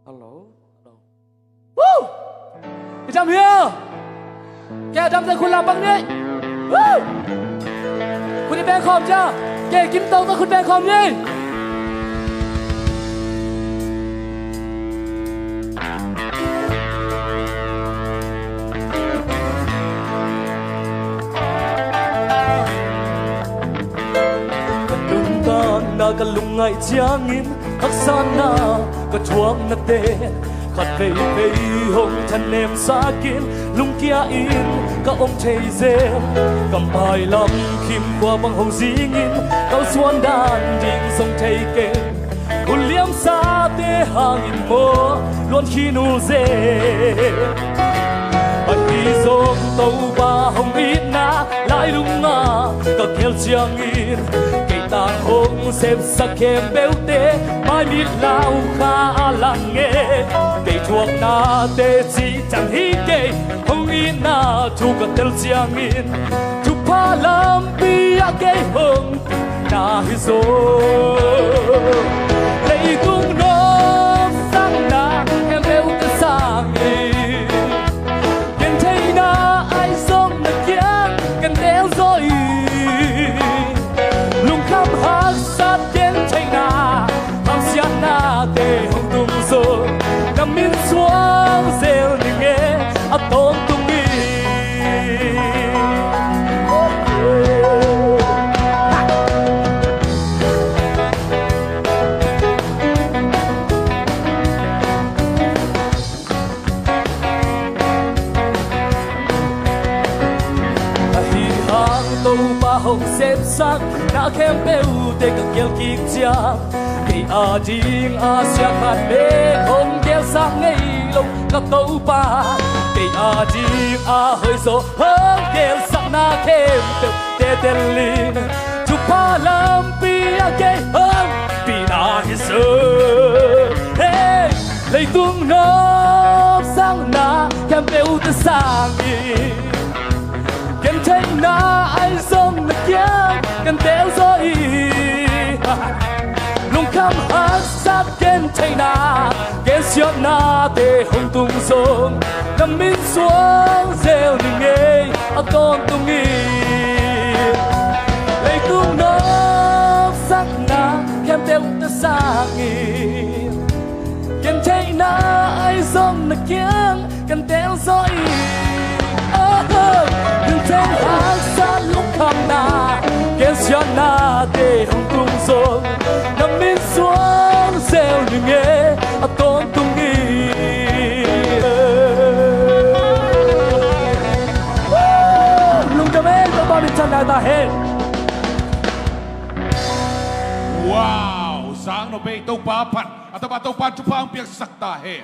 Hello. Woo! Cái chăm here. Cái chăm raคุณlàm bằng đi. Woo! คุณนี่แบงคอมจ้าแกกิมโตต้องคุณแบงคอมนี่กันลุงไงเจียงินทักษาหน้าก็ช่วงนาเตขัดไปไปหงทันเนมสากินลุงเกียอินก็องเทเซกำปายลำคิมกว่าบางหงสีงินเขาสวนด้านยิงทรงเทเก่งหุ่นเลี้ยมซาเตหางินโมล้วนขี้นูเซอันที่ทรงเต้าบ้าหงอีนาไล่ลุงมาก็เกี่ยวเจียงินta hong xem sắc kem béo tê mai biết lao kha lăng nghe để chuộc na tê chỉ chẳng hi kê hong in na thu cả tel chiang in thu pa lam bia kê hong na hi zo lấy tung nó sang na kem béo tê sang in nhìn thấy na ai song na kia cần đeo rồi hát sát đến chạy na tham xiết na để hồng tung rồi nằm miên xuống rêu những nghe ấp tôn tung đi hi hang tô ba hồng xếp sắc đã khem bêu tê cực kiêu kiệt chia kỳ a ding a sia khát bê không kéo sang ngay lông các tàu ba kỳ a ding a hơi gió hơn kéo sang na khem tê tê tê linh chụp pa lam bia kê hơn pi na hi sơ hey lấy tung nó sang na khem bêu tê sang đi kem thấy na ai giống na kia cần đeo rồi lung khăm hát sát kem thấy na kem xiết na để hồng tung sông nằm bên xuống rêu những nghe ở con tung nghi lấy tung nó sắc na kem đeo ta sang nghi kem thấy na ai giống na kia cần đeo rồi đừng thấy hát sát lúc khăm na kem xiết na để hồng tung sông nằm bên xuống rêu những nghe ở con tung nghi lung cho bé có bao nhiêu chân này ta hết Wow, sang no bay tàu pa pan, atau pa tàu pan cupang piak sakta he.